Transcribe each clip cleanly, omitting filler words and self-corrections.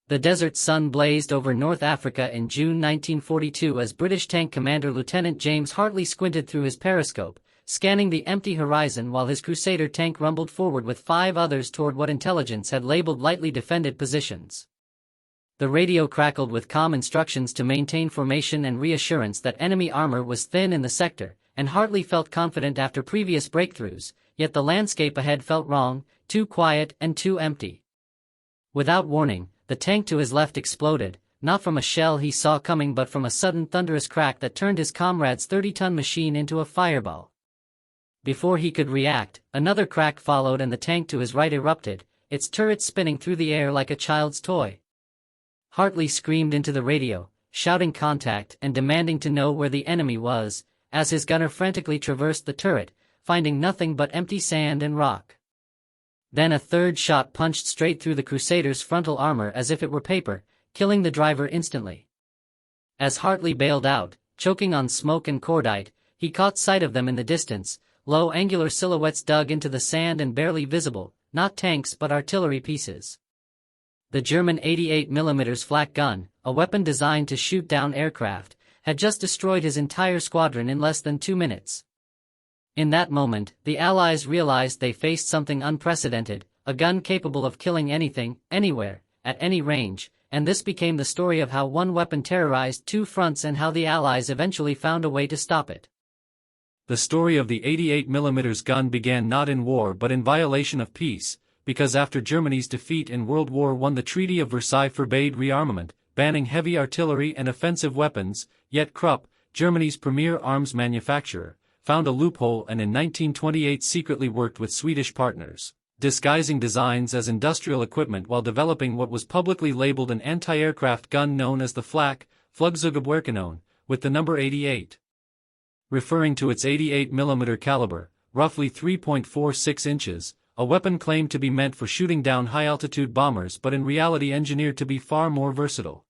The desert sun blazed over North Africa in June 1942 as British tank commander Lieutenant James Hartley squinted through his periscope, scanning the empty horizon while his Crusader tank rumbled forward with 5 others toward what intelligence had labeled lightly defended positions. The radio crackled with calm instructions to maintain formation and reassurance that enemy armor was thin in the sector, and Hartley felt confident after previous breakthroughs, yet the landscape ahead felt wrong, too quiet and too empty. Without warning, the tank to his left exploded, not from a shell he saw coming but from a sudden thunderous crack that turned his comrade's 30-ton machine into a fireball. Before he could react, another crack followed and the tank to his right erupted, its turret spinning through the air like a child's toy. Hartley screamed into the radio, shouting contact and demanding to know where the enemy was, as his gunner frantically traversed the turret, finding nothing but empty sand and rock. Then a third shot punched straight through the Crusader's frontal armor as if it were paper, killing the driver instantly. As Hartley bailed out, choking on smoke and cordite, he caught sight of them in the distance, low angular silhouettes dug into the sand and barely visible, not tanks but artillery pieces. The German 88mm flak gun, a weapon designed to shoot down aircraft, had just destroyed his entire squadron in less than 2 minutes. In that moment, the Allies realized they faced something unprecedented, a gun capable of killing anything, anywhere, at any range, and this became the story of how one weapon terrorized 2 fronts and how the Allies eventually found a way to stop it. The story of the 88mm gun began not in war but in violation of peace, because after Germany's defeat in World War I the Treaty of Versailles forbade rearmament, banning heavy artillery and offensive weapons, yet Krupp, Germany's premier arms manufacturer, found a loophole and in 1928 secretly worked with Swedish partners, disguising designs as industrial equipment while developing what was publicly labeled an anti-aircraft gun known as the flak-filled, with the number 88. Referring to its 88mm caliber, roughly 3.46 inches, a weapon claimed to be meant for shooting down high-altitude bombers but in reality engineered to be far more versatile.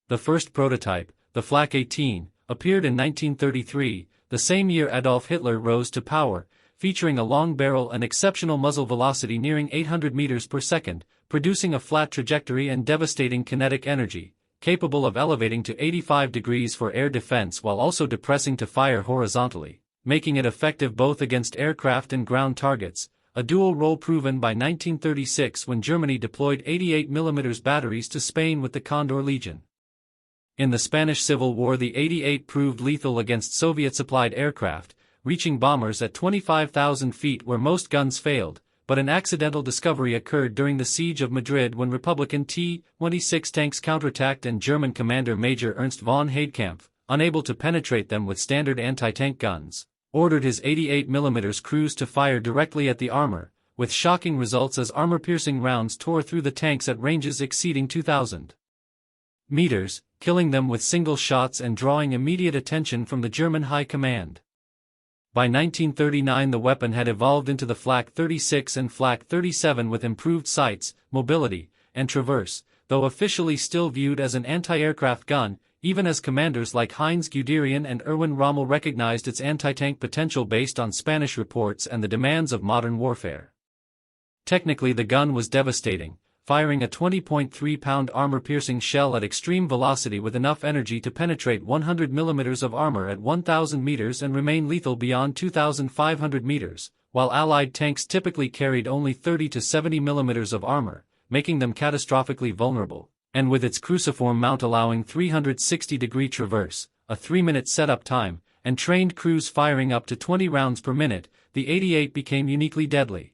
The first prototype, the Flak-18, appeared in 1933, the same year Adolf Hitler rose to power, featuring a long barrel and exceptional muzzle velocity nearing 800 meters per second, producing a flat trajectory and devastating kinetic energy, capable of elevating to 85 degrees for air defense while also depressing to fire horizontally, making it effective both against aircraft and ground targets, a dual role proven by 1936 when Germany deployed 88mm batteries to Spain with the Condor Legion. In the Spanish Civil War the 88 proved lethal against Soviet-supplied aircraft, reaching bombers at 25,000 feet where most guns failed, but an accidental discovery occurred during the siege of Madrid when Republican T-26 tanks counterattacked and German commander Major Ernst von Heidkamp, unable to penetrate them with standard anti-tank guns, ordered his 88mm crews to fire directly at the armor, with shocking results as armor-piercing rounds tore through the tanks at ranges exceeding 2,000 meters, killing them with single shots and drawing immediate attention from the German high command. By 1939 the weapon had evolved into the Flak-36 and Flak-37 with improved sights, mobility, and traverse, though officially still viewed as an anti-aircraft gun, even as commanders like Heinz Guderian and Erwin Rommel recognized its anti-tank potential based on Spanish reports and the demands of modern warfare. Technically the gun was devastating, firing a 20.3-pound armor-piercing shell at extreme velocity with enough energy to penetrate 100 mm of armor at 1,000 meters and remain lethal beyond 2,500 meters, while Allied tanks typically carried only 30 to 70 mm of armor, making them catastrophically vulnerable, and with its cruciform mount allowing 360-degree traverse, a 3-minute setup time, and trained crews firing up to 20 rounds per minute, the 88 became uniquely deadly.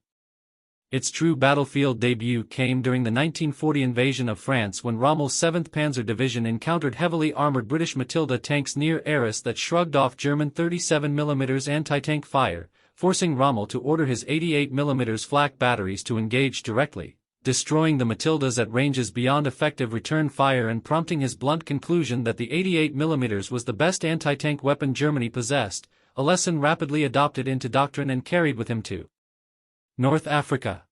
Its true battlefield debut came during the 1940 invasion of France when Rommel's 7th Panzer Division encountered heavily armored British Matilda tanks near Arras that shrugged off German 37mm anti-tank fire, forcing Rommel to order his 88mm flak batteries to engage directly, destroying the Matildas at ranges beyond effective return fire and prompting his blunt conclusion that the 88mm was the best anti-tank weapon Germany possessed, a lesson rapidly adopted into doctrine and carried with him to North Africa.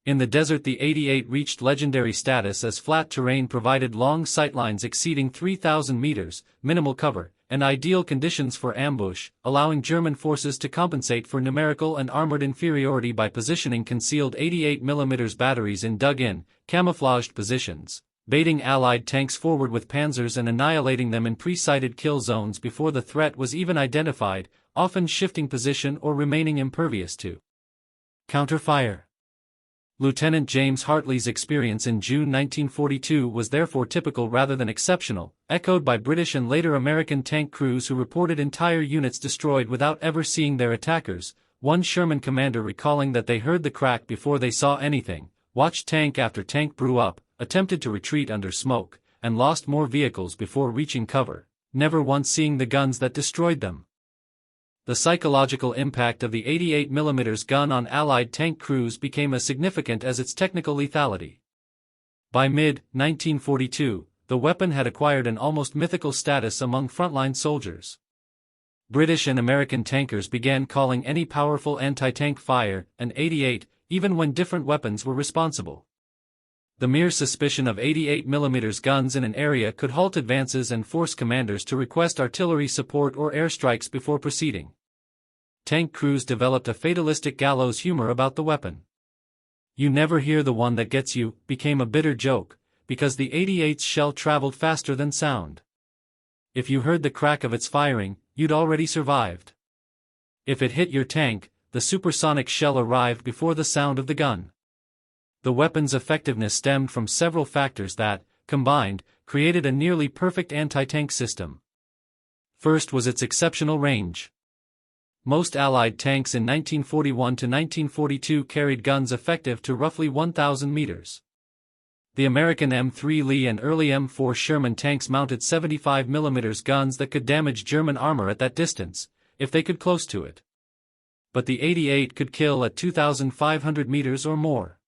In the desert the 88 reached legendary status as flat terrain provided long sightlines exceeding 3,000 meters, minimal cover, and ideal conditions for ambush, allowing German forces to compensate for numerical and armored inferiority by positioning concealed 88mm batteries in dug-in, camouflaged positions, baiting Allied tanks forward with panzers and annihilating them in pre-sighted kill zones before the threat was even identified, often shifting position or remaining impervious to counter-fire. Lieutenant James Hartley's experience in June 1942 was therefore typical rather than exceptional, echoed by British and later American tank crews who reported entire units destroyed without ever seeing their attackers, one Sherman commander recalling that they heard the crack before they saw anything, watched tank after tank brew up, attempted to retreat under smoke, and lost more vehicles before reaching cover, never once seeing the guns that destroyed them. The psychological impact of the 88mm gun on Allied tank crews became as significant as its technical lethality. By mid-1942, the weapon had acquired an almost mythical status among frontline soldiers. British and American tankers began calling any powerful anti-tank fire an 88, even when different weapons were responsible. The mere suspicion of 88mm guns in an area could halt advances and force commanders to request artillery support or airstrikes before proceeding. Tank crews developed a fatalistic gallows humor about the weapon. "You never hear the one that gets you" became a bitter joke, because the 88's shell traveled faster than sound. If you heard the crack of its firing, you'd already survived. If it hit your tank, the supersonic shell arrived before the sound of the gun. The weapon's effectiveness stemmed from several factors that, combined, created a nearly perfect anti-tank system. First was its exceptional range. Most Allied tanks in 1941 to 1942 carried guns effective to roughly 1,000 meters. The American M3 Lee and early M4 Sherman tanks mounted 75mm guns that could damage German armor at that distance, if they could close to it. But the 88 could kill at 2,500 meters or more.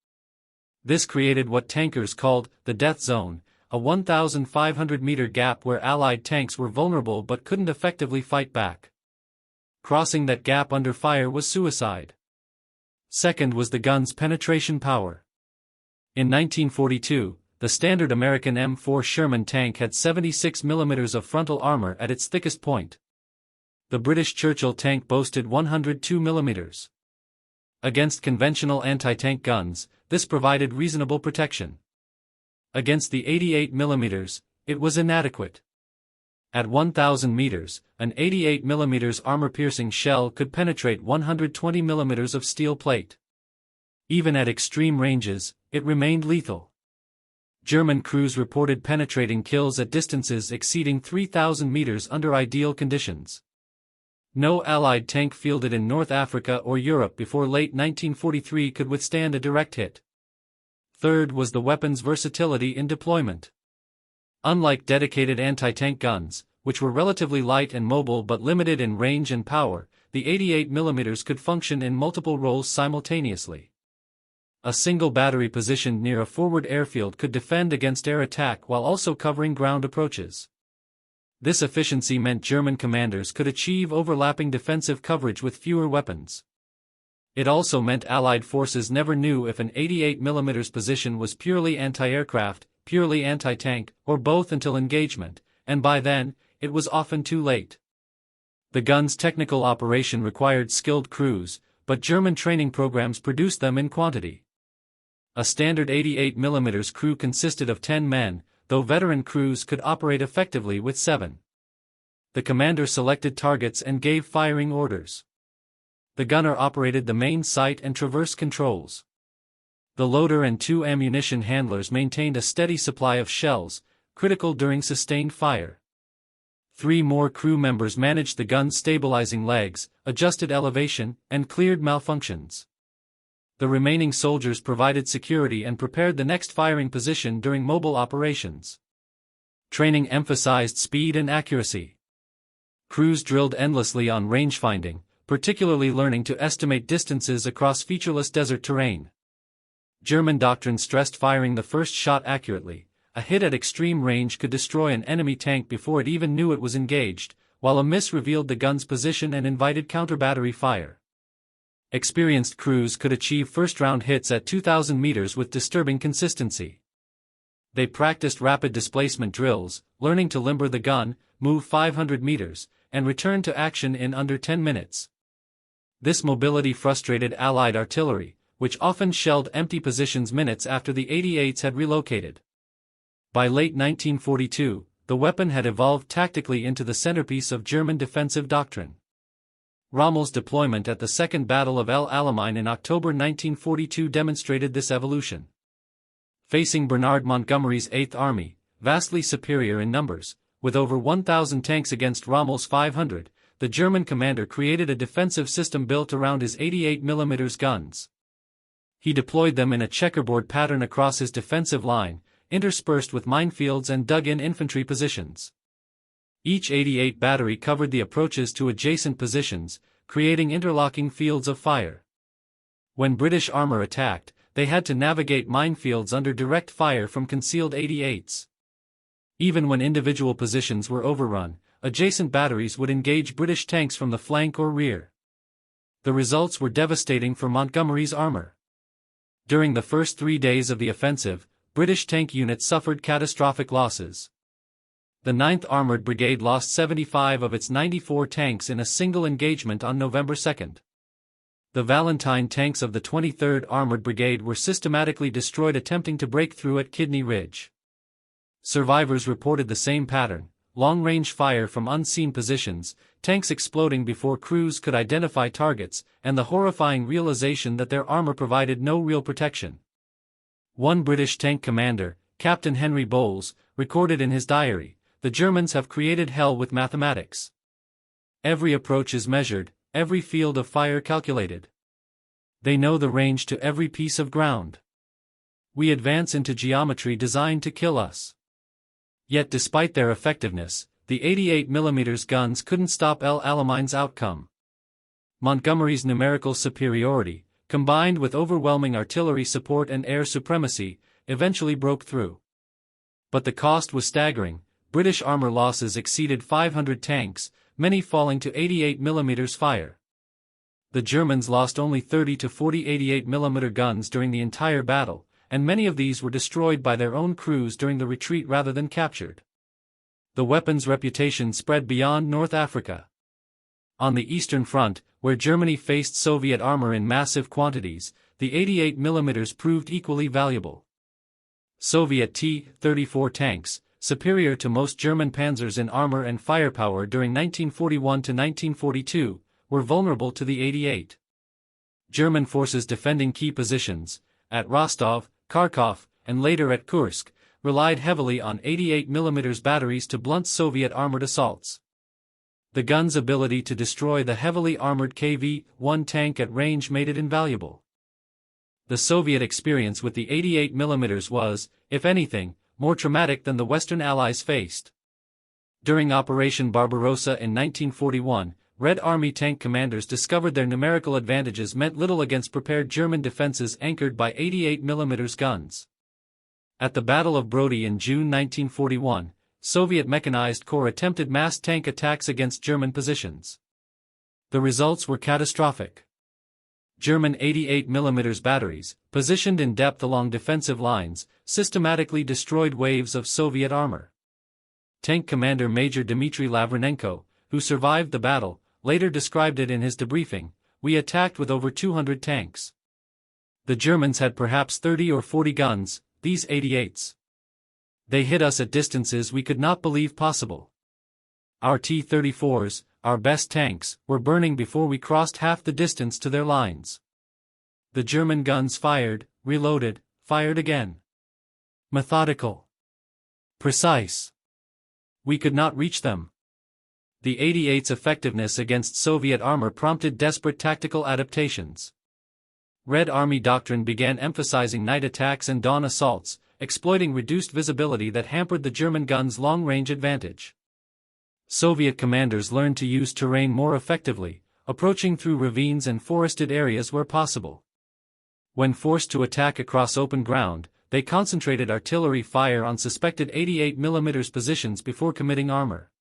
This created what tankers called the death zone, a 1,500-meter gap where Allied tanks were vulnerable but couldn't effectively fight back. Crossing that gap under fire was suicide. Second was the gun's penetration power. In 1942, the standard American M4 Sherman tank had 76mm of frontal armor at its thickest point. The British Churchill tank boasted 102mm. Against conventional anti-tank guns, this provided reasonable protection. Against the 88mm, it was inadequate. At 1,000 meters, an 88mm armor-piercing shell could penetrate 120mm of steel plate. Even at extreme ranges, it remained lethal. German crews reported penetrating kills at distances exceeding 3,000 meters under ideal conditions. No Allied tank fielded in North Africa or Europe before late 1943 could withstand a direct hit. Third was the weapon's versatility in deployment. Unlike dedicated anti-tank guns, which were relatively light and mobile but limited in range and power, the 88mm could function in multiple roles simultaneously. A single battery positioned near a forward airfield could defend against air attack while also covering ground approaches. This efficiency meant German commanders could achieve overlapping defensive coverage with fewer weapons. It also meant Allied forces never knew if an 88mm position was purely anti-aircraft, purely anti-tank, or both until engagement, and by then, it was often too late. The gun's technical operation required skilled crews, but German training programs produced them in quantity. A standard 88mm crew consisted of 10 men, though veteran crews could operate effectively with 7. The commander selected targets and gave firing orders. The gunner operated the main sight and traverse controls. The loader and 2 ammunition handlers maintained a steady supply of shells, critical during sustained fire. 3 more crew members managed the gun's stabilizing legs, adjusted elevation, and cleared malfunctions. The remaining soldiers provided security and prepared the next firing position during mobile operations. Training emphasized speed and accuracy. Crews drilled endlessly on range finding, particularly learning to estimate distances across featureless desert terrain. German doctrine stressed firing the first shot accurately. A hit at extreme range could destroy an enemy tank before it even knew it was engaged, while a miss revealed the gun's position and invited counter-battery fire. Experienced crews could achieve first-round hits at 2,000 meters with disturbing consistency. They practiced rapid displacement drills, learning to limber the gun, move 500 meters, and return to action in under 10 minutes. This mobility frustrated Allied artillery, which often shelled empty positions minutes after the 88s had relocated. By late 1942, the weapon had evolved tactically into the centerpiece of German defensive doctrine. Rommel's deployment at the Second Battle of El Alamein in October 1942 demonstrated this evolution. Facing Bernard Montgomery's 8th Army, vastly superior in numbers, with over 1,000 tanks against Rommel's 500, the German commander created a defensive system built around his 88mm guns. He deployed them in a checkerboard pattern across his defensive line, interspersed with minefields and dug-in infantry positions. Each 88 battery covered the approaches to adjacent positions, creating interlocking fields of fire. When British armor attacked, they had to navigate minefields under direct fire from concealed 88s. Even when individual positions were overrun, adjacent batteries would engage British tanks from the flank or rear. The results were devastating for Montgomery's armor. During the first 3 days of the offensive, British tank units suffered catastrophic losses. The 9th Armored Brigade lost 75 of its 94 tanks in a single engagement on November 2. The Valentine tanks of the 23rd Armored Brigade were systematically destroyed attempting to break through at Kidney Ridge. Survivors reported the same pattern: long-range fire from unseen positions, tanks exploding before crews could identify targets, and the horrifying realization that their armor provided no real protection. One British tank commander, Captain Henry Bowles, recorded in his diary, "The Germans have created hell with mathematics. Every approach is measured, every field of fire calculated. They know the range to every piece of ground. We advance into geometry designed to kill us." Yet despite their effectiveness, the 88mm guns couldn't stop El Alamein's outcome. Montgomery's numerical superiority, combined with overwhelming artillery support and air supremacy, eventually broke through. But the cost was staggering. British armor losses exceeded 500 tanks, many falling to 88mm fire. The Germans lost only 30 to 40 88mm guns during the entire battle, and many of these were destroyed by their own crews during the retreat rather than captured. The weapon's reputation spread beyond North Africa. On the Eastern Front, where Germany faced Soviet armor in massive quantities, the 88mm proved equally valuable. Soviet T-34 tanks, superior to most German panzers in armor and firepower during 1941 to 1942, were vulnerable to the 88. German forces defending key positions, at Rostov, Kharkov, and later at Kursk, relied heavily on 88mm batteries to blunt Soviet armored assaults. The gun's ability to destroy the heavily armored KV-1 tank at range made it invaluable. The Soviet experience with the 88mm was, if anything, more traumatic than the Western Allies faced. During Operation Barbarossa in 1941, Red Army tank commanders discovered their numerical advantages meant little against prepared German defenses anchored by 88mm guns. At the Battle of Brody in June 1941, Soviet Mechanized Corps attempted mass tank attacks against German positions. The results were catastrophic. German 88mm batteries, positioned in depth along defensive lines, systematically destroyed waves of Soviet armor. Tank Commander Major Dmitry Lavrenenko, who survived the battle, later described it in his debriefing: "We attacked with over 200 tanks. The Germans had perhaps 30 or 40 guns, these 88s. They hit us at distances we could not believe possible. Our T-34s, our best tanks, were burning before we crossed half the distance to their lines. The German guns fired, reloaded, fired again. Methodical. Precise. We could not reach them." The 88's effectiveness against Soviet armor prompted desperate tactical adaptations. Red Army doctrine began emphasizing night attacks and dawn assaults, exploiting reduced visibility that hampered the German guns' long-range advantage. Soviet commanders learned to use terrain more effectively, approaching through ravines and forested areas where possible. When forced to attack across open ground, they concentrated artillery fire on suspected 88mm positions before committing armor.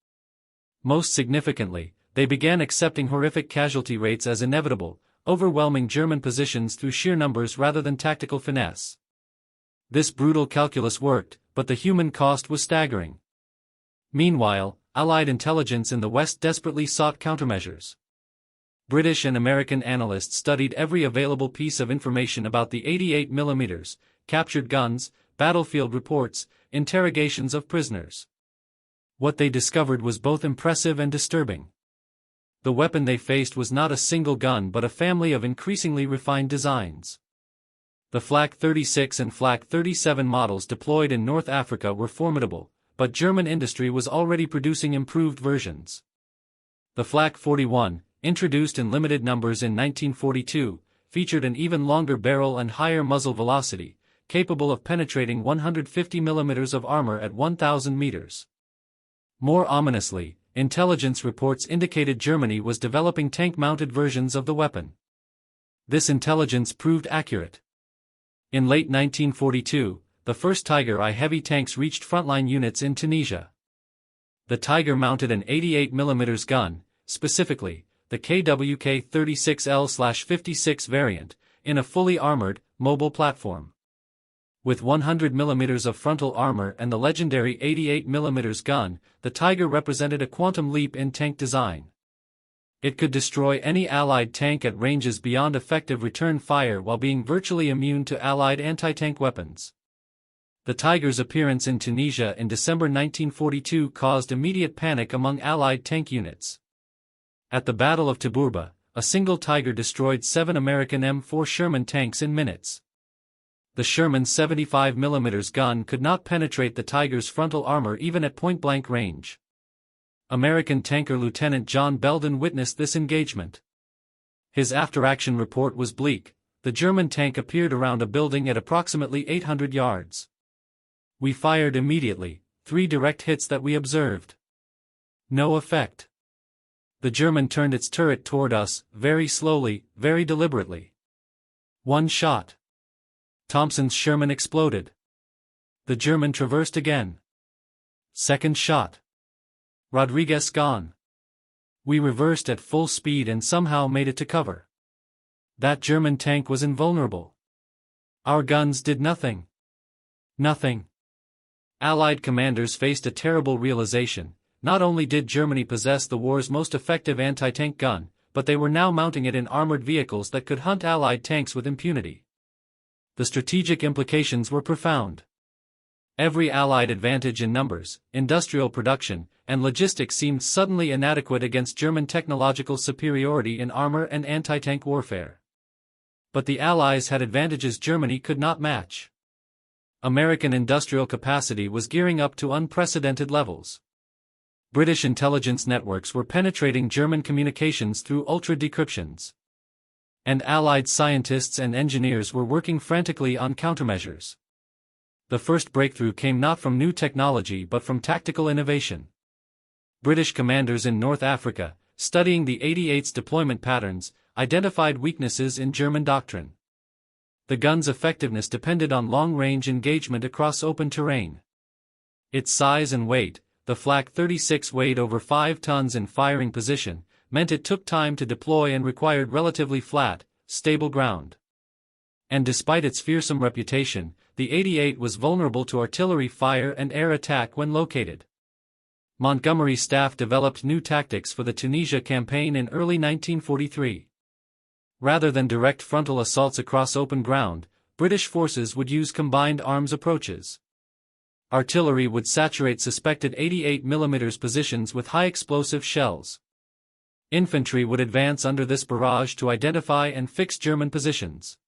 Most significantly, they began accepting horrific casualty rates as inevitable, overwhelming German positions through sheer numbers rather than tactical finesse. This brutal calculus worked, but the human cost was staggering. Meanwhile, Allied intelligence in the West desperately sought countermeasures. British and American analysts studied every available piece of information about the 88mm, captured guns, battlefield reports, interrogations of prisoners. What they discovered was both impressive and disturbing. The weapon they faced was not a single gun but a family of increasingly refined designs. The flak-36 and flak-37 models deployed in North Africa were formidable, but German industry was already producing improved versions. The flak-41, introduced in limited numbers in 1942, featured an even longer barrel and higher muzzle velocity, capable of penetrating 150 mm of armor at 1,000 meters. More ominously, intelligence reports indicated Germany was developing tank-mounted versions of the weapon. This intelligence proved accurate. In late 1942, the first Tiger I heavy tanks reached frontline units in Tunisia. The Tiger mounted an 88mm gun, specifically, the KWK-36L/56 variant, in a fully armored, mobile platform. With 100mm of frontal armor and the legendary 88mm gun, the Tiger represented a quantum leap in tank design. It could destroy any Allied tank at ranges beyond effective return fire while being virtually immune to Allied anti-tank weapons. The Tiger's appearance in Tunisia in December 1942 caused immediate panic among Allied tank units. At the Battle of Tabourba, a single Tiger destroyed 7 American M4 Sherman tanks in minutes. The Sherman's 75mm gun could not penetrate the Tiger's frontal armor even at point-blank range. American tanker Lieutenant John Belden witnessed this engagement. His after-action report was bleak. The German tank appeared around a building at approximately 800 yards. We fired immediately, 3 direct hits that we observed. No effect. The German turned its turret toward us, very slowly, very deliberately. 1 shot. Thompson's Sherman exploded. The German traversed again. 2nd shot. Rodriguez gone. We reversed at full speed and somehow made it to cover. That German tank was invulnerable. Our guns did nothing. Nothing. Allied commanders faced a terrible realization. Not only did Germany possess the war's most effective anti-tank gun, but they were now mounting it in armored vehicles that could hunt Allied tanks with impunity. The strategic implications were profound. Every Allied advantage in numbers, industrial production, and logistics seemed suddenly inadequate against German technological superiority in armor and anti-tank warfare. But the Allies had advantages Germany could not match. American industrial capacity was gearing up to unprecedented levels. British intelligence networks were penetrating German communications through ultra-decryptions. And Allied scientists and engineers were working frantically on countermeasures. The first breakthrough came not from new technology but from tactical innovation. British commanders in North Africa, studying the 88's deployment patterns, identified weaknesses in German doctrine. The gun's effectiveness depended on long-range engagement across open terrain. Its size and weight, the flak-36 weighed over 5 tons in firing position, meant it took time to deploy and required relatively flat, stable ground. And despite its fearsome reputation, the 88 was vulnerable to artillery fire and air attack when located. Montgomery's staff developed new tactics for the Tunisia campaign in early 1943. Rather than direct frontal assaults across open ground, British forces would use combined arms approaches. Artillery would saturate suspected 88mm positions with high-explosive shells. Infantry would advance under this barrage to identify and fix German positions.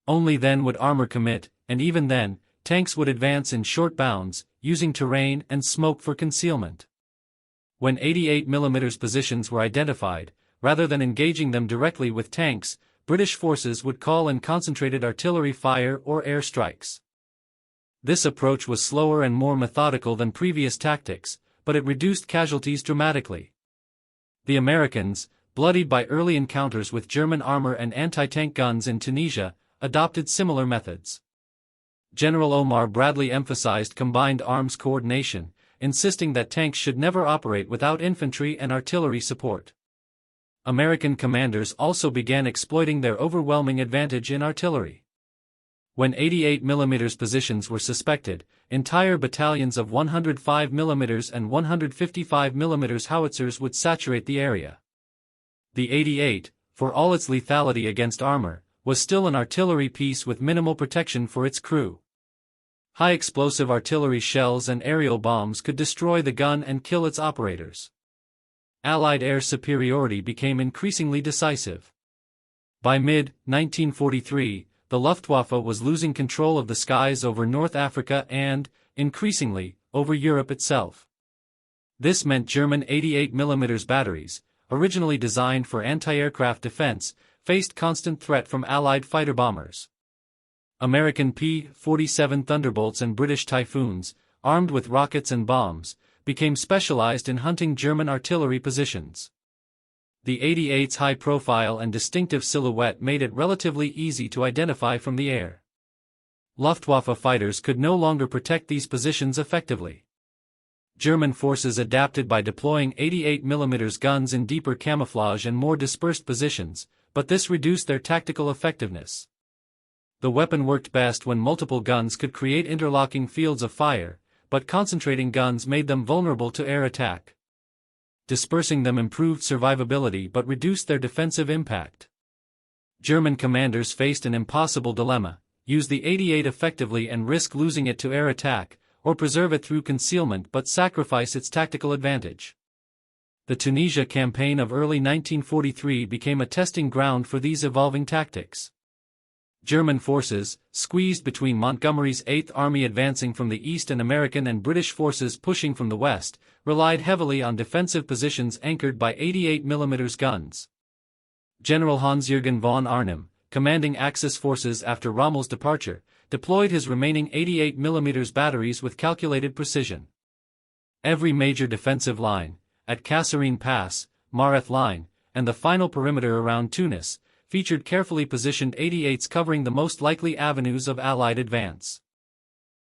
Only then would armor commit, and even then, tanks would advance in short bounds, using terrain and smoke for concealment. When 88mm positions were identified, rather than engaging them directly with tanks, British forces would call in concentrated artillery fire or air strikes. This approach was slower and more methodical than previous tactics, but it reduced casualties dramatically. The Americans, bloodied by early encounters with German armor and anti-tank guns in Tunisia, adopted similar methods. General Omar Bradley emphasized combined arms coordination, insisting that tanks should never operate without infantry and artillery support. American commanders also began exploiting their overwhelming advantage in artillery. When 88mm positions were suspected, entire battalions of 105mm and 155mm howitzers would saturate the area. The 88, for all its lethality against armor, was still an artillery piece with minimal protection for its crew. High-explosive artillery shells and aerial bombs could destroy the gun and kill its operators. Allied air superiority became increasingly decisive. By mid-1943, the Luftwaffe was losing control of the skies over North Africa and, increasingly, over Europe itself. This meant German 88mm batteries, originally designed for anti-aircraft defense, faced constant threat from Allied fighter bombers. American P-47 Thunderbolts and British Typhoons, armed with rockets and bombs, became specialized in hunting German artillery positions. The 88's high profile and distinctive silhouette made it relatively easy to identify from the air. Luftwaffe fighters could no longer protect these positions effectively. German forces adapted by deploying 88mm guns in deeper camouflage and more dispersed positions, but this reduced their tactical effectiveness. The weapon worked best when multiple guns could create interlocking fields of fire, but concentrating guns made them vulnerable to air attack. Dispersing them improved survivability but reduced their defensive impact. German commanders faced an impossible dilemma: use the 88 effectively and risk losing it to air attack, or preserve it through concealment but sacrifice its tactical advantage. The Tunisia campaign of early 1943 became a testing ground for these evolving tactics. German forces, squeezed between Montgomery's 8th Army advancing from the east and American and British forces pushing from the west, relied heavily on defensive positions anchored by 88mm guns. General Hans-Jürgen von Arnim, commanding Axis forces after Rommel's departure, deployed his remaining 88mm batteries with calculated precision. Every major defensive line, at Kasserine Pass, Mareth Line, and the final perimeter around Tunis, featured carefully positioned 88s covering the most likely avenues of Allied advance.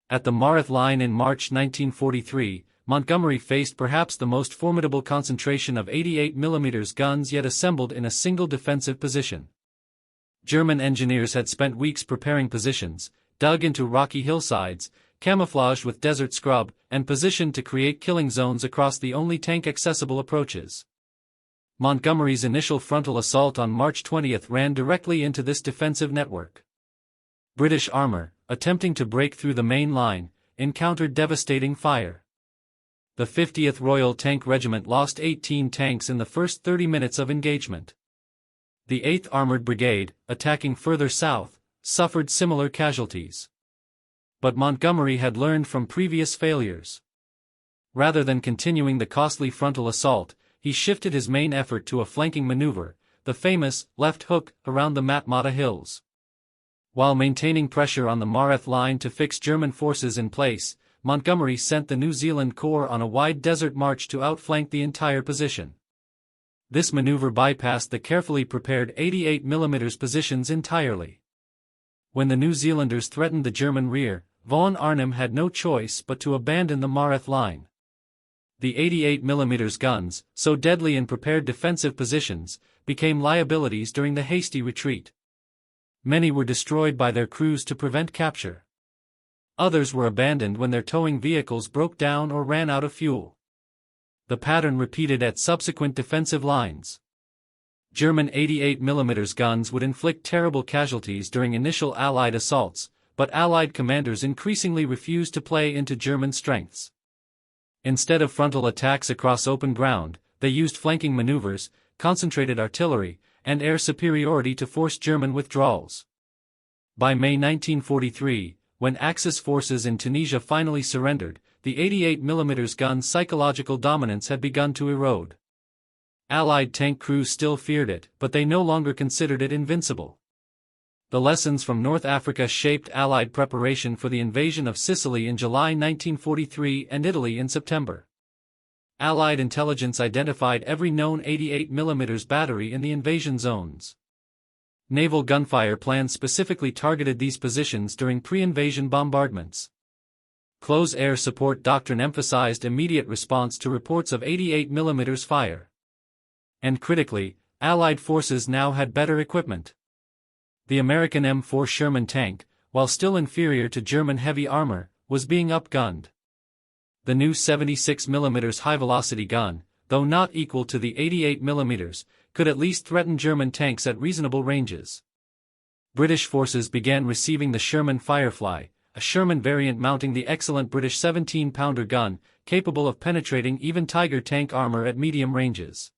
At the Mareth Line in March 1943, Montgomery faced perhaps the most formidable concentration of 88mm guns yet assembled in a single defensive position. German engineers had spent weeks preparing positions, dug into rocky hillsides, camouflaged with desert scrub, and positioned to create killing zones across the only tank-accessible approaches. Montgomery's initial frontal assault on March 20 ran directly into this defensive network. British armor, attempting to break through the main line, encountered devastating fire. The 50th Royal Tank Regiment lost 18 tanks in the first 30 minutes of engagement. The 8th Armored Brigade, attacking further south, suffered similar casualties. But Montgomery had learned from previous failures. Rather than continuing the costly frontal assault, he shifted his main effort to a flanking maneuver, the famous left hook around the Matmata Hills. While maintaining pressure on the Mareth Line to fix German forces in place, Montgomery sent the New Zealand Corps on a wide desert march to outflank the entire position. This maneuver bypassed the carefully prepared 88mm positions entirely. When the New Zealanders threatened the German rear, von Arnim had no choice but to abandon the Mareth Line. The 88mm guns, so deadly in prepared defensive positions, became liabilities during the hasty retreat. Many were destroyed by their crews to prevent capture. Others were abandoned when their towing vehicles broke down or ran out of fuel. The pattern repeated at subsequent defensive lines. German 88mm guns would inflict terrible casualties during initial Allied assaults, but Allied commanders increasingly refused to play into German strengths. Instead of frontal attacks across open ground, they used flanking maneuvers, concentrated artillery, and air superiority to force German withdrawals. By May 1943, when Axis forces in Tunisia finally surrendered, the 88mm gun's psychological dominance had begun to erode. Allied tank crews still feared it, but they no longer considered it invincible. The lessons from North Africa shaped Allied preparation for the invasion of Sicily in July 1943 and Italy in September. Allied intelligence identified every known 88mm battery in the invasion zones. Naval gunfire plans specifically targeted these positions during pre-invasion bombardments. Close air support doctrine emphasized immediate response to reports of 88mm fire. And critically, Allied forces now had better equipment. The American M4 Sherman tank, while still inferior to German heavy armor, was being upgunned. The new 76mm high-velocity gun, though not equal to the 88mm, could at least threaten German tanks at reasonable ranges. British forces began receiving the Sherman Firefly, a Sherman variant mounting the excellent British 17-pounder gun, capable of penetrating even Tiger tank armor at medium ranges.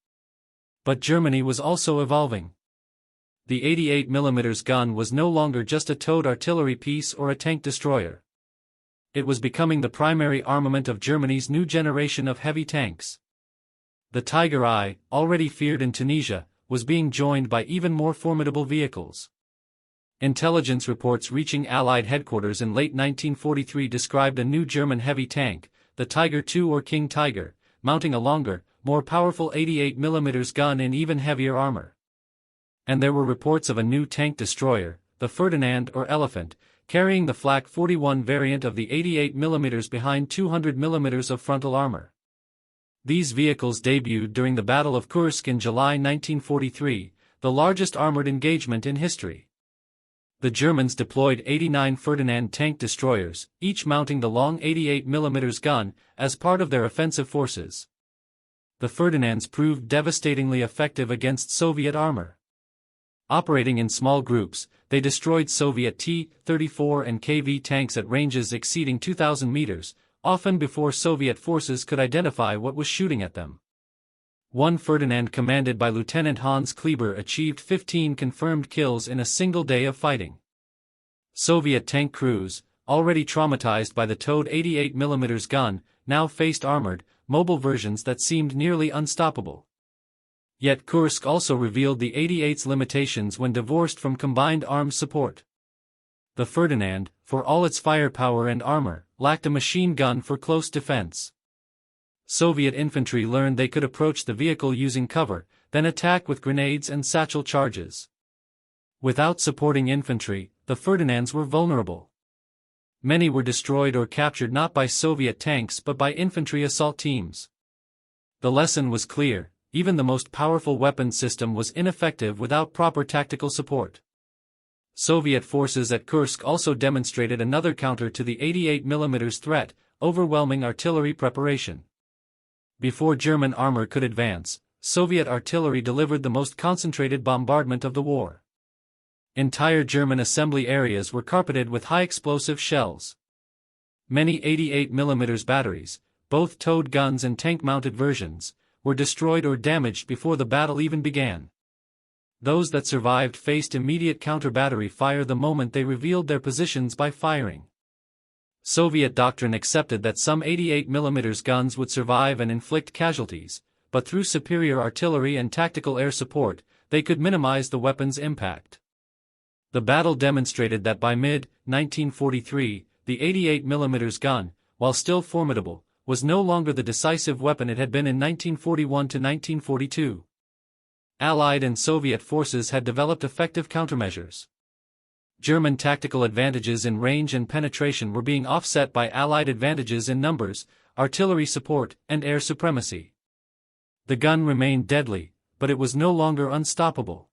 But Germany was also evolving. The 88mm gun was no longer just a towed artillery piece or a tank destroyer. It was becoming the primary armament of Germany's new generation of heavy tanks. The Tiger I, already feared in Tunisia, was being joined by even more formidable vehicles. Intelligence reports reaching Allied headquarters in late 1943 described a new German heavy tank, the Tiger II or King Tiger, mounting a longer, more powerful 88mm gun in even heavier armor. And there were reports of a new tank destroyer, the Ferdinand or Elephant, carrying the flak-41 variant of the 88mm behind 200mm of frontal armor. These vehicles debuted during the Battle of Kursk in July 1943, the largest armored engagement in history. The Germans deployed 89 Ferdinand tank destroyers, each mounting the long 88mm gun, as part of their offensive forces. The Ferdinands proved devastatingly effective against Soviet armor. Operating in small groups, they destroyed Soviet T-34 and KV tanks at ranges exceeding 2,000 meters, often before Soviet forces could identify what was shooting at them. One Ferdinand commanded by Lieutenant Hans Kleber achieved 15 confirmed kills in a single day of fighting. Soviet tank crews, already traumatized by the towed 88mm gun, now faced armored, mobile versions that seemed nearly unstoppable. Yet Kursk also revealed the 88's limitations when divorced from combined arms support. The Ferdinand, for all its firepower and armor, lacked a machine gun for close defense. Soviet infantry learned they could approach the vehicle using cover, then attack with grenades and satchel charges. Without supporting infantry, the Ferdinands were vulnerable. Many were destroyed or captured not by Soviet tanks but by infantry assault teams. The lesson was clear: even the most powerful weapons system was ineffective without proper tactical support. Soviet forces at Kursk also demonstrated another counter to the 88mm threat: overwhelming artillery preparation. Before German armor could advance, Soviet artillery delivered the most concentrated bombardment of the war. Entire German assembly areas were carpeted with high-explosive shells. Many 88mm batteries, both towed guns and tank-mounted versions, were destroyed or damaged before the battle even began. Those that survived faced immediate counter-battery fire the moment they revealed their positions by firing. Soviet doctrine accepted that some 88mm guns would survive and inflict casualties, but through superior artillery and tactical air support, they could minimize the weapon's impact. The battle demonstrated that by mid-1943, the 88mm gun, while still formidable, was no longer the decisive weapon it had been in 1941 to 1942. Allied and Soviet forces had developed effective countermeasures. German tactical advantages in range and penetration were being offset by Allied advantages in numbers, artillery support, and air supremacy. The gun remained deadly, but it was no longer unstoppable.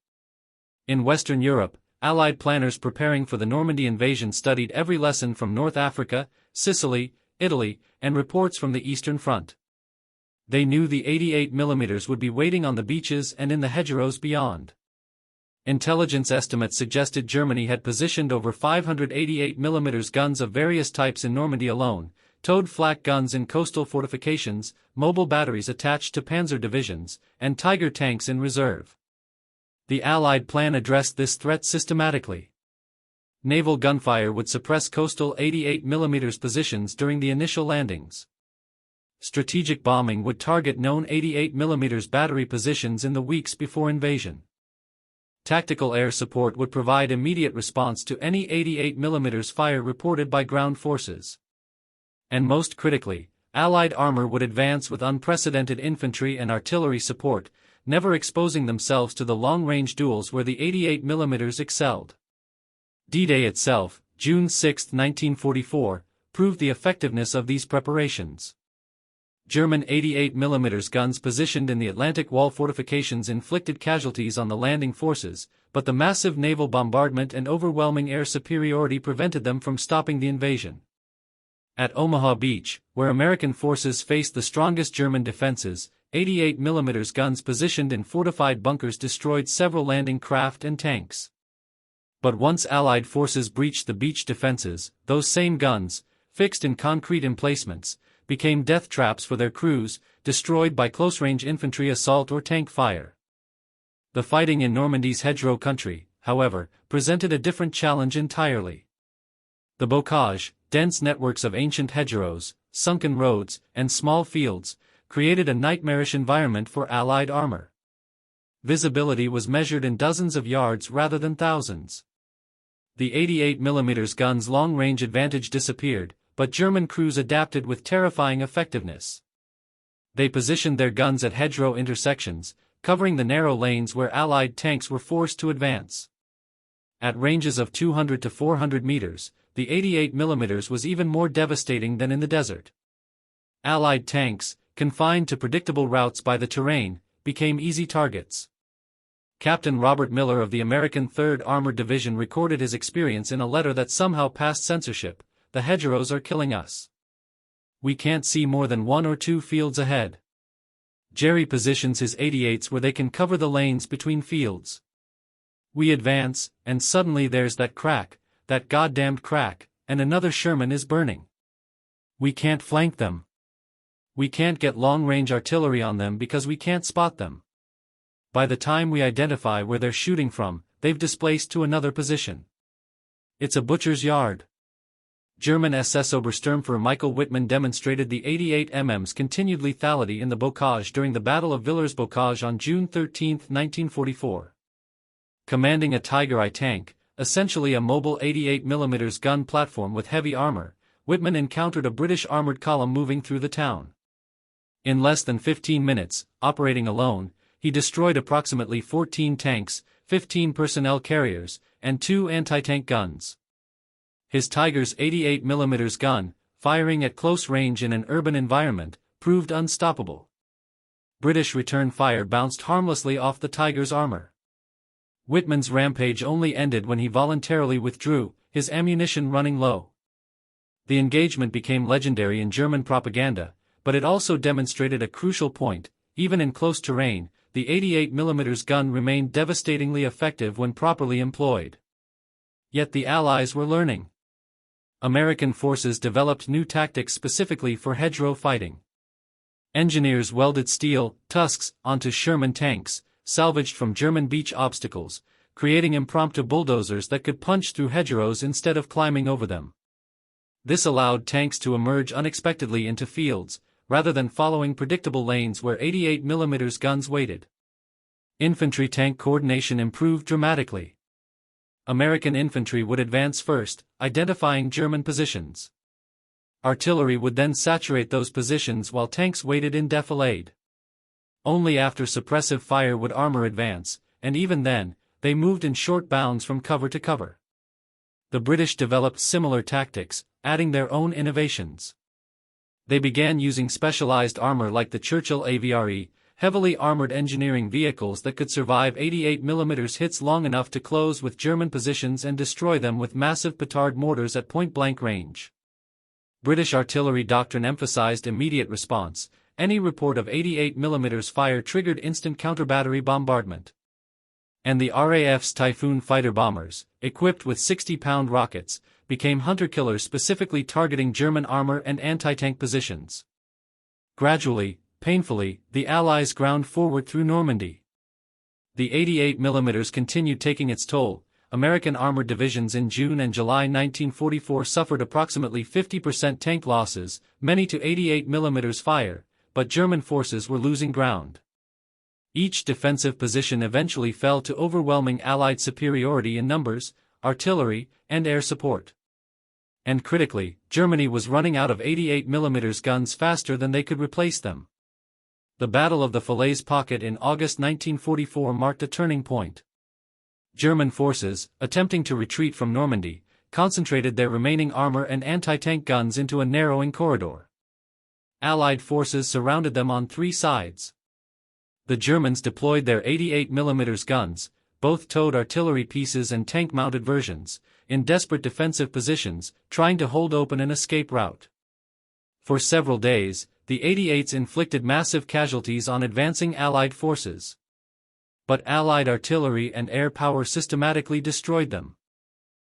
In Western Europe, Allied planners preparing for the Normandy invasion studied every lesson from North Africa, Sicily, Italy, and reports from the Eastern Front. They knew the 88mm would be waiting on the beaches and in the hedgerows beyond. Intelligence estimates suggested Germany had positioned over 588mm guns of various types in Normandy alone, towed flak guns in coastal fortifications, mobile batteries attached to panzer divisions, and Tiger tanks in reserve. The Allied plan addressed this threat systematically. Naval gunfire would suppress coastal 88mm positions during the initial landings. Strategic bombing would target known 88mm battery positions in the weeks before invasion. Tactical air support would provide immediate response to any 88mm fire reported by ground forces. And most critically, Allied armor would advance with unprecedented infantry and artillery support, never exposing themselves to the long-range duels where the 88mm excelled. D-Day itself, June 6, 1944, proved the effectiveness of these preparations. German 88mm guns positioned in the Atlantic Wall fortifications inflicted casualties on the landing forces, but the massive naval bombardment and overwhelming air superiority prevented them from stopping the invasion. At Omaha Beach, where American forces faced the strongest German defenses, 88mm guns positioned in fortified bunkers destroyed several landing craft and tanks. But once Allied forces breached the beach defenses, those same guns, fixed in concrete emplacements, became death traps for their crews, destroyed by close-range infantry assault or tank fire. The fighting in Normandy's hedgerow country, however, presented a different challenge entirely. The bocage, dense networks of ancient hedgerows, sunken roads, and small fields, created a nightmarish environment for Allied armor. Visibility was measured in dozens of yards rather than thousands. The 88mm guns' long-range advantage disappeared, but German crews adapted with terrifying effectiveness. They positioned their guns at hedgerow intersections, covering the narrow lanes where Allied tanks were forced to advance. At ranges of 200 to 400 meters, the 88mm was even more devastating than in the desert. Allied tanks, confined to predictable routes by the terrain, became easy targets. Captain Robert Miller of the American 3rd Armored Division recorded his experience in a letter that somehow passed censorship: "The hedgerows are killing us. We can't see more than 1 or 2 fields ahead." Jerry positions his 88s where they can cover the lanes between fields. We advance, and suddenly there's that crack, that goddamned crack, and another Sherman is burning. We can't flank them. We can't get long-range artillery on them because we can't spot them. By the time we identify where they're shooting from, they've displaced to another position. It's a butcher's yard. German SS Obersturmführer Michael Wittmann demonstrated the 88mm's continued lethality in the bocage during the Battle of Villers Bocage on June 13, 1944. Commanding a Tiger I tank, essentially a mobile 88mm gun platform with heavy armor, Wittmann encountered a British armored column moving through the town. In less than 15 minutes, operating alone, he destroyed approximately 14 tanks, 15 personnel carriers, and 2 anti-tank guns. His Tiger's 88mm gun, firing at close range in an urban environment, proved unstoppable. British return fire bounced harmlessly off the Tiger's armor. Wittmann's rampage only ended when he voluntarily withdrew, his ammunition running low. The engagement became legendary in German propaganda, but it also demonstrated a crucial point: even in close terrain, the 88mm gun remained devastatingly effective when properly employed. Yet the Allies were learning. American forces developed new tactics specifically for hedgerow fighting. Engineers welded steel tusks onto Sherman tanks, salvaged from German beach obstacles, creating impromptu bulldozers that could punch through hedgerows instead of climbing over them. This allowed tanks to emerge unexpectedly into fields, rather than following predictable lanes where 88mm guns waited. Infantry tank coordination improved dramatically. American infantry would advance first, identifying German positions. Artillery would then saturate those positions while tanks waited in defilade. Only after suppressive fire would armor advance, and even then, they moved in short bounds from cover to cover. The British developed similar tactics, adding their own innovations. They began using specialized armor like the Churchill AVRE, heavily armored engineering vehicles that could survive 88mm hits long enough to close with German positions and destroy them with massive petard mortars at point-blank range. British artillery doctrine emphasized immediate response. Any report of 88mm fire triggered instant counter-battery bombardment. And the RAF's Typhoon fighter bombers, equipped with 60-pound rockets, became hunter-killers specifically targeting German armor and anti-tank positions. Gradually, painfully, the Allies ground forward through Normandy. The 88mm continued taking its toll. American armored divisions in June and July 1944 suffered approximately 50% tank losses, many to 88mm fire, but German forces were losing ground. Each defensive position eventually fell to overwhelming Allied superiority in numbers, artillery, and air support. And critically, Germany was running out of 88mm guns faster than they could replace them. The Battle of the Falaise Pocket in August 1944 marked a turning point. German forces, attempting to retreat from Normandy, concentrated their remaining armor and anti-tank guns into a narrowing corridor. Allied forces surrounded them on 3 sides. The Germans deployed their 88mm guns, both towed artillery pieces and tank-mounted versions, in desperate defensive positions, trying to hold open an escape route. For several days, the 88s inflicted massive casualties on advancing Allied forces. But Allied artillery and air power systematically destroyed them.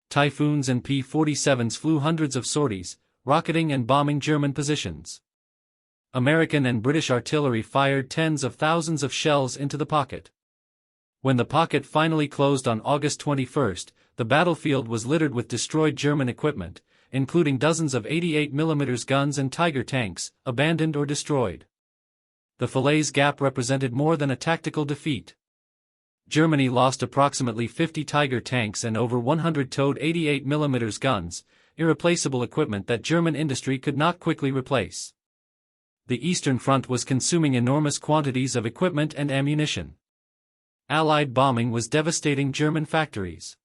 Typhoons and P-47s flew hundreds of sorties, rocketing and bombing German positions. American and British artillery fired tens of thousands of shells into the pocket. When the pocket finally closed on August 21, the battlefield was littered with destroyed German equipment, including dozens of 88mm guns and Tiger tanks, abandoned or destroyed. The Falaise Gap represented more than a tactical defeat. Germany lost approximately 50 Tiger tanks and over 100 towed 88mm guns, irreplaceable equipment that German industry could not quickly replace. The Eastern Front was consuming enormous quantities of equipment and ammunition. Allied bombing was devastating German factories.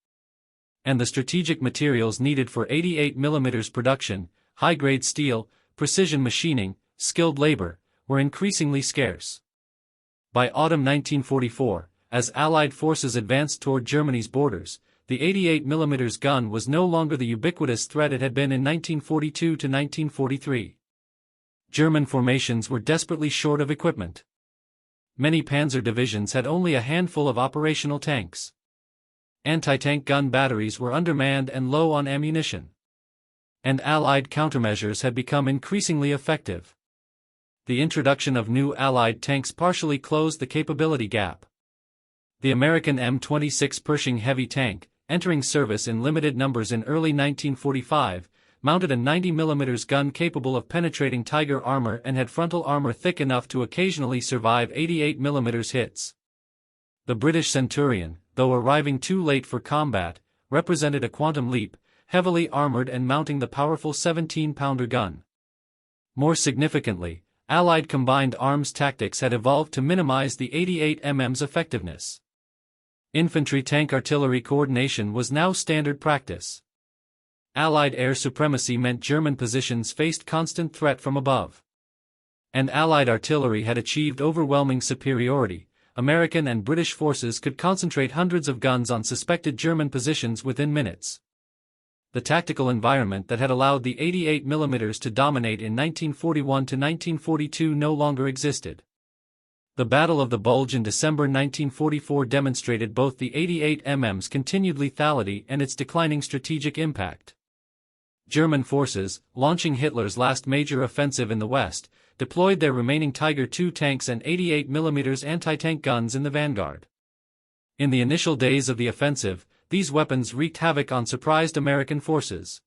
And the strategic materials needed for 88mm production, high-grade steel, precision machining, skilled labor, were increasingly scarce. By autumn 1944, as Allied forces advanced toward Germany's borders, the 88mm gun was no longer the ubiquitous threat it had been in 1942 to 1943. German formations were desperately short of equipment. Many panzer divisions had only a handful of operational tanks. Anti-tank gun batteries were undermanned and low on ammunition. And Allied countermeasures had become increasingly effective. The introduction of new Allied tanks partially closed the capability gap. The American M26 Pershing heavy tank, entering service in limited numbers in early 1945, mounted a 90mm gun capable of penetrating Tiger armor and had frontal armor thick enough to occasionally survive 88mm hits. The British Centurion, though arriving too late for combat, represented a quantum leap, heavily armored and mounting the powerful 17-pounder gun. More significantly, Allied combined arms tactics had evolved to minimize the 88mm's effectiveness. Infantry-tank artillery coordination was now standard practice. Allied air supremacy meant German positions faced constant threat from above. And Allied artillery had achieved overwhelming superiority. American and British forces could concentrate hundreds of guns on suspected German positions within minutes. The tactical environment that had allowed the 88mm to dominate in 1941 to 1942 no longer existed. The Battle of the Bulge in December 1944 demonstrated both the 88mm's continued lethality and its declining strategic impact. German forces, launching Hitler's last major offensive in the West, deployed their remaining Tiger II tanks and 88mm anti-tank guns in the vanguard. In the initial days of the offensive, these weapons wreaked havoc on surprised American forces.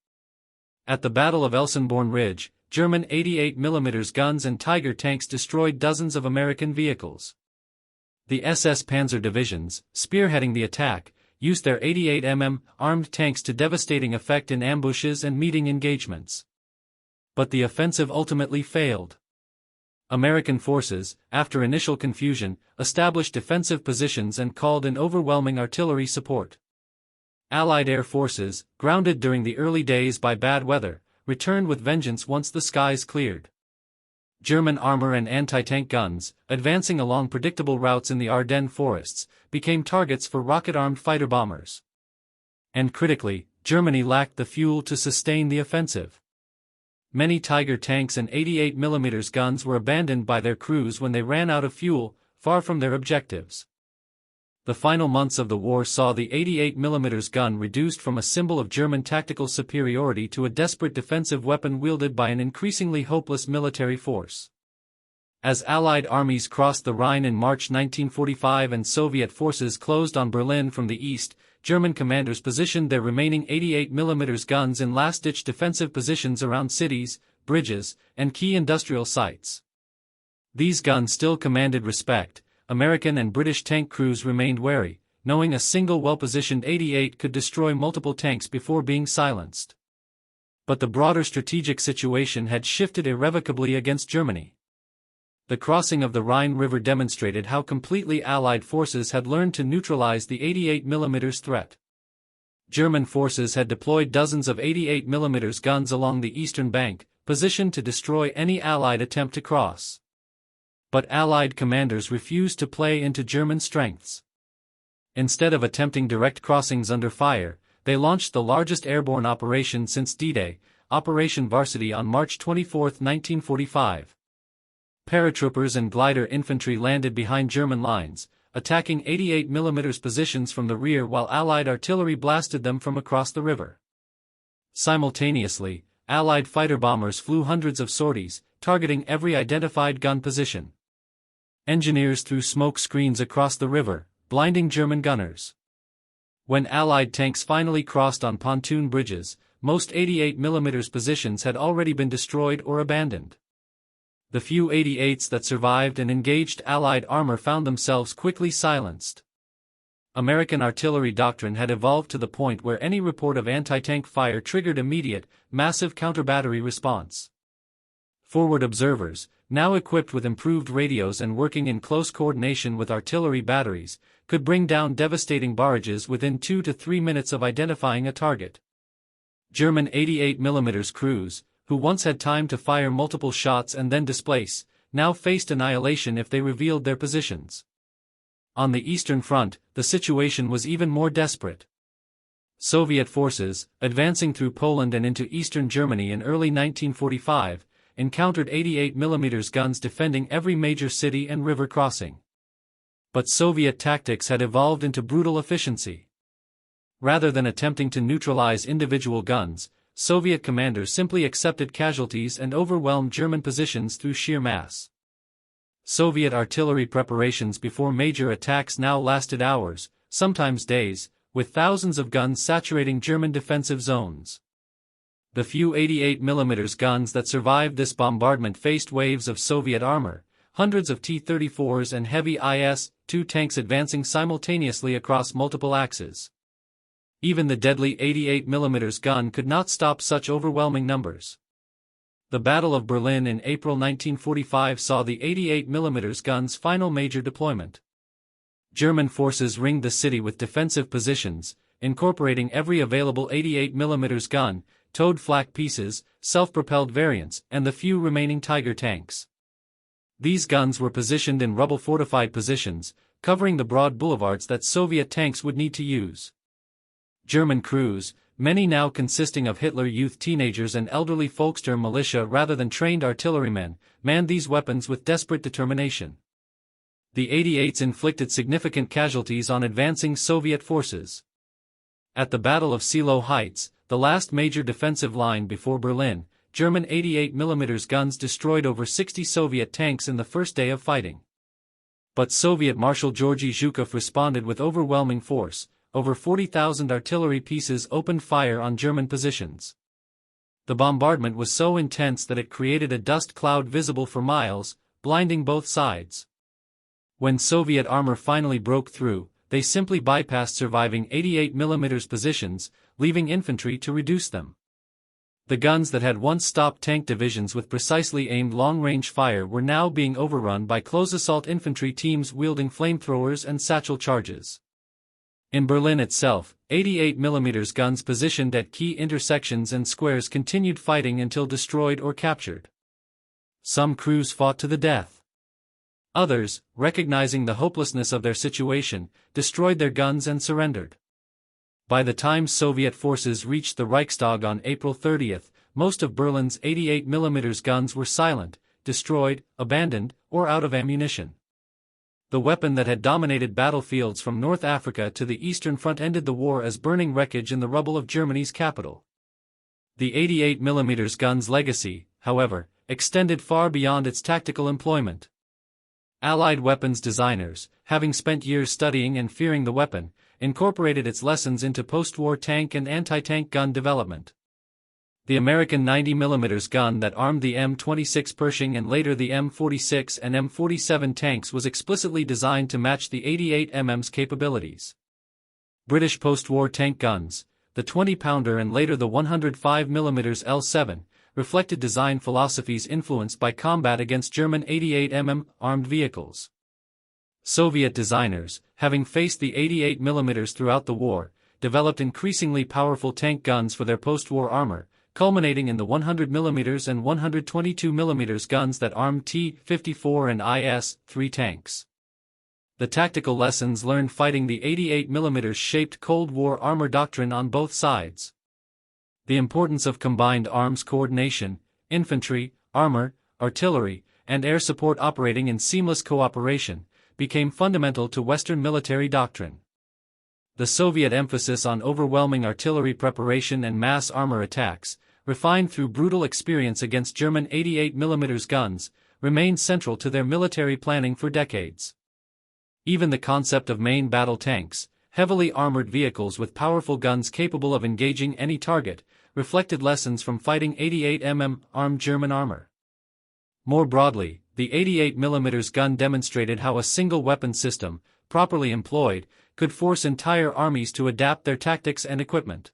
At the Battle of Elsenborn Ridge, German 88mm guns and Tiger tanks destroyed dozens of American vehicles. The SS Panzer divisions, spearheading the attack, used their 88mm armed tanks to devastating effect in ambushes and meeting engagements. But the offensive ultimately failed. American forces, after initial confusion, established defensive positions and called in overwhelming artillery support. Allied air forces, grounded during the early days by bad weather, returned with vengeance once the skies cleared. German armor and anti-tank guns, advancing along predictable routes in the Ardennes forests, became targets for rocket-armed fighter bombers. And critically, Germany lacked the fuel to sustain the offensive. Many Tiger tanks and 88mm guns were abandoned by their crews when they ran out of fuel, far from their objectives. The final months of the war saw the 88mm gun reduced from a symbol of German tactical superiority to a desperate defensive weapon wielded by an increasingly hopeless military force. As Allied armies crossed the Rhine in March 1945 and Soviet forces closed on Berlin from the east, German commanders positioned their remaining 88mm guns in last-ditch defensive positions around cities, bridges, and key industrial sites. These guns still commanded respect. American and British tank crews remained wary, knowing a single well-positioned 88 could destroy multiple tanks before being silenced. But the broader strategic situation had shifted irrevocably against Germany. The crossing of the Rhine River demonstrated how completely Allied forces had learned to neutralize the 88mm threat. German forces had deployed dozens of 88mm guns along the eastern bank, positioned to destroy any Allied attempt to cross. But Allied commanders refused to play into German strengths. Instead of attempting direct crossings under fire, they launched the largest airborne operation since D-Day, Operation Varsity on March 24, 1945. Paratroopers and glider infantry landed behind German lines, attacking 88mm positions from the rear while Allied artillery blasted them from across the river. Simultaneously, Allied fighter bombers flew hundreds of sorties, targeting every identified gun position. Engineers threw smoke screens across the river, blinding German gunners. When Allied tanks finally crossed on pontoon bridges, most 88mm positions had already been destroyed or abandoned. The few 88s that survived and engaged Allied armor found themselves quickly silenced. American artillery doctrine had evolved to the point where any report of anti-tank fire triggered immediate, massive counter-battery response. Forward observers, now equipped with improved radios and working in close coordination with artillery batteries, could bring down devastating barrages within 2 to 3 minutes of identifying a target. German 88mm crews, who once had time to fire multiple shots and then displace, now faced annihilation if they revealed their positions. On the Eastern Front, the situation was even more desperate. Soviet forces, advancing through Poland and into eastern Germany in early 1945, encountered 88mm guns defending every major city and river crossing. But Soviet tactics had evolved into brutal efficiency. Rather than attempting to neutralize individual guns, Soviet commanders simply accepted casualties and overwhelmed German positions through sheer mass. Soviet artillery preparations before major attacks now lasted hours, sometimes days, with thousands of guns saturating German defensive zones. The few 88mm guns that survived this bombardment faced waves of Soviet armor, hundreds of T-34s and heavy IS-2 tanks advancing simultaneously across multiple axes. Even the deadly 88mm gun could not stop such overwhelming numbers. The Battle of Berlin in April 1945 saw the 88mm gun's final major deployment. German forces ringed the city with defensive positions, incorporating every available 88mm gun, towed flak pieces, self-propelled variants, and the few remaining Tiger tanks. These guns were positioned in rubble-fortified positions, covering the broad boulevards that Soviet tanks would need to use. German crews, many now consisting of Hitler Youth teenagers and elderly Volkssturm militia rather than trained artillerymen, manned these weapons with desperate determination. The 88s inflicted significant casualties on advancing Soviet forces. At the Battle of Seelow Heights, the last major defensive line before Berlin, German 88mm guns destroyed over 60 Soviet tanks in the first day of fighting. But Soviet Marshal Georgy Zhukov responded with overwhelming force. Over 40,000 artillery pieces opened fire on German positions. The bombardment was so intense that it created a dust cloud visible for miles, blinding both sides. When Soviet armor finally broke through, they simply bypassed surviving 88mm positions, leaving infantry to reduce them. The guns that had once stopped tank divisions with precisely aimed long-range fire were now being overrun by close assault infantry teams wielding flamethrowers and satchel charges. In Berlin itself, 88mm guns positioned at key intersections and squares continued fighting until destroyed or captured. Some crews fought to the death. Others, recognizing the hopelessness of their situation, destroyed their guns and surrendered. By the time Soviet forces reached the Reichstag on April 30, most of Berlin's 88mm guns were silent, destroyed, abandoned, or out of ammunition. The weapon that had dominated battlefields from North Africa to the Eastern Front ended the war as burning wreckage in the rubble of Germany's capital. The 88mm gun's legacy, however, extended far beyond its tactical employment. Allied weapons designers, having spent years studying and fearing the weapon, incorporated its lessons into post-war tank and anti-tank gun development. The American 90mm gun that armed the M26 Pershing and later the M46 and M47 tanks was explicitly designed to match the 88mm's capabilities. British post-war tank guns, the 20-pounder and later the 105mm L7, reflected design philosophies influenced by combat against German 88mm armed vehicles. Soviet designers, having faced the 88mm throughout the war, developed increasingly powerful tank guns for their post-war armor, culminating in the 100mm and 122mm guns that armed T-54 and IS-3 tanks. The tactical lessons learned fighting the 88mm shaped Cold War armor doctrine on both sides. The importance of combined arms coordination, infantry, armor, artillery, and air support operating in seamless cooperation, became fundamental to Western military doctrine. The Soviet emphasis on overwhelming artillery preparation and mass armor attacks, refined through brutal experience against German 88mm guns, remained central to their military planning for decades. Even the concept of main battle tanks, heavily armored vehicles with powerful guns capable of engaging any target, reflected lessons from fighting 88mm armed German armor. More broadly, the 88mm gun demonstrated how a single weapon system, properly employed, could force entire armies to adapt their tactics and equipment.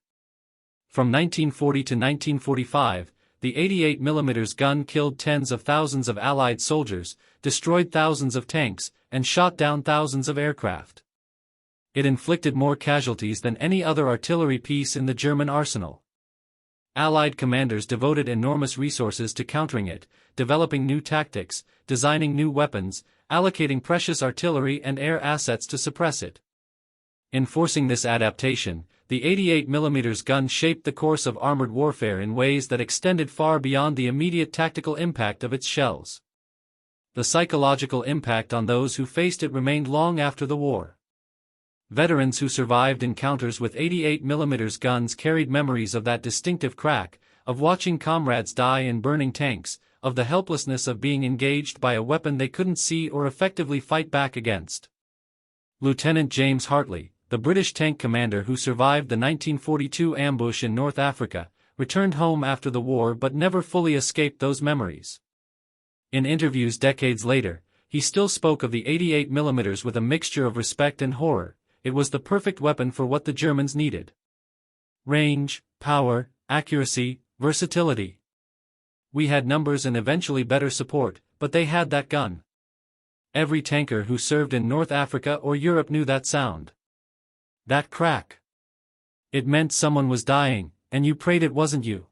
From 1940 to 1945, the 88mm gun killed tens of thousands of Allied soldiers, destroyed thousands of tanks, and shot down thousands of aircraft. It inflicted more casualties than any other artillery piece in the German arsenal. Allied commanders devoted enormous resources to countering it, developing new tactics, designing new weapons, allocating precious artillery and air assets to suppress it. Enforcing this adaptation, the 88mm gun shaped the course of armored warfare in ways that extended far beyond the immediate tactical impact of its shells. The psychological impact on those who faced it remained long after the war. Veterans who survived encounters with 88mm guns carried memories of that distinctive crack, of watching comrades die in burning tanks, of the helplessness of being engaged by a weapon they couldn't see or effectively fight back against. Lieutenant James Hartley, the British tank commander who survived the 1942 ambush in North Africa, returned home after the war but never fully escaped those memories. In interviews decades later, he still spoke of the 88mm with a mixture of respect and horror. It was the perfect weapon for what the Germans needed. Range, power, accuracy, versatility. We had numbers and eventually better support, but they had that gun. Every tanker who served in North Africa or Europe knew that sound. That crack. It meant someone was dying, and you prayed it wasn't you.